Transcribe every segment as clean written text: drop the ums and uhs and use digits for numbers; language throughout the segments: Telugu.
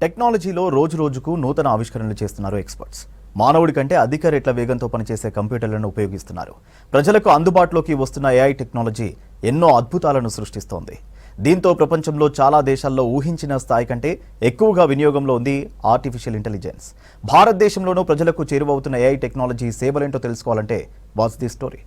టెక్నాలజీలో రోజు రోజుకు నూతన ఆవిష్కరణలు చేస్తున్నారు ఎక్స్పర్ట్స్. మానవుడి కంటే అధిక రేట్ల వేగంతో పనిచేసే కంప్యూటర్లను ఉపయోగిస్తున్నారు. ప్రజలకు అందుబాటులోకి వస్తున్న ఏఐ టెక్నాలజీ ఎన్నో అద్భుతాలను సృష్టిస్తోంది. దీంతో ప్రపంచంలో చాలా దేశాల్లో ఊహించిన స్థాయి కంటే ఎక్కువగా వినియోగంలో ఉంది ఆర్టిఫిషియల్ ఇంటెలిజెన్స్. భారతదేశంలోనూ ప్రజలకు చేరువవుతున్న ఏఐ టెక్నాలజీ సేవలేంటో తెలుసుకోవాలంటే వాట్స్ ది స్టోరీ.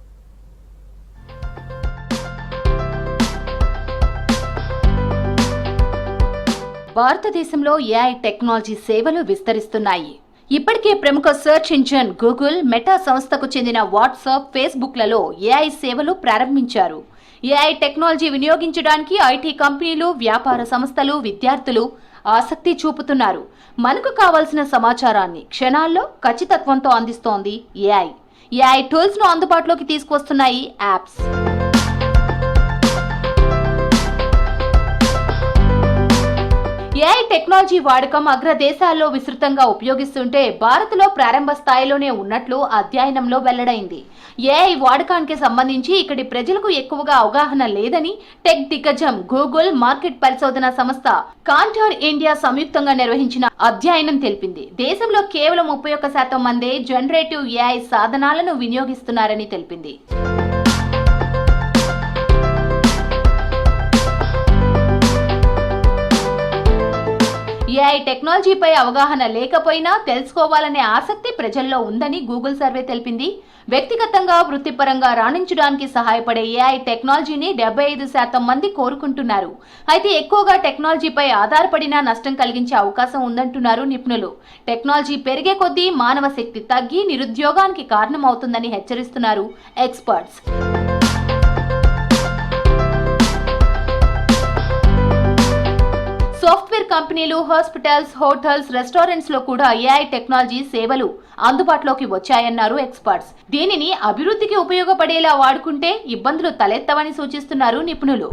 భారతదేశంలో ఏఐ టెక్నాలజీ సేవలు విస్తరిస్తున్నాయి. ఇప్పటికే ప్రముఖ సెర్చ్ ఇంజిన్ గూగుల్, మెటా సంస్థకు చెందిన వాట్సాప్, ఫేస్బుక్లలో ఏఐ సేవలు ప్రారంభించారు. ఏఐ టెక్నాలజీ వినియోగించడానికి ఐటీ కంపెనీలు, వ్యాపార సంస్థలు, విద్యార్థులు ఆసక్తి చూపుతున్నారు. మనకు కావాల్సిన సమాచారాన్ని క్షణాల్లో ఖచ్చితత్వంతో అందిస్తోంది ఏఐ. ఏఐ టూల్స్ ను అందుబాటులోకి తీసుకొస్తున్నాయి యాప్స్. ఏఐ టెక్నాలజీ వాడకం అగ్రదేశాల్లో విస్తృతంగా ఉపయోగిస్తుంటే భారత్లో ప్రారంభ స్థాయిలోనే ఉన్నట్లు అధ్యయనంలో వెల్లడైంది. ఏఐ వాడకానికి సంబంధించి ఇక్కడి ప్రజలకు ఎక్కువగా అవగాహన లేదని టెక్ దిగ్గజం గూగుల్, మార్కెట్ పరిశోధన సంస్థ కాంటార్ ఇండియా సంయుక్తంగా నిర్వహించిన అధ్యయనం తెలిపింది. దేశంలో కేవలం 31% మందే జనరేటివ్ ఏఐ సాధనాలను వినియోగిస్తున్నారని తెలిపింది. ఏఐ టెక్నాలజీపై అవగాహన లేకపోయినా తెలుసుకోవాలనే ఆసక్తి ప్రజల్లో ఉందని గూగుల్ సర్వే తెలిపింది. వ్యక్తిగతంగా, వృత్తిపరంగా రాణించడానికి సహాయపడే ఏఐ టెక్నాలజీని 75% మంది కోరుకుంటున్నారు. అయితే ఎక్కువగా టెక్నాలజీపై ఆధారపడినా నష్టం కలిగించే అవకాశం ఉందంటున్నారు నిపుణులు. టెక్నాలజీ పెరిగే కొద్దీ మానవ శక్తి తగ్గి నిరుద్యోగానికి కారణమవుతుందని హెచ్చరిస్తున్నారు ఎక్స్పర్ట్స్. సాఫ్ట్వేర్ కంపెనీలు, హాస్పిటల్స్, హోటల్స్, రెస్టారెంట్స్ లో కూడా ఏఐ టెక్నాలజీ సేవలు అందుబాటులోకి వచ్చాయన్నారు ఎక్స్పర్ట్స్. దీనిని అభివృద్ధికి ఉపయోగపడేలా వాడుకుంటే ఇబ్బందులు తలెత్తవని సూచిస్తున్నారు నిపుణులు.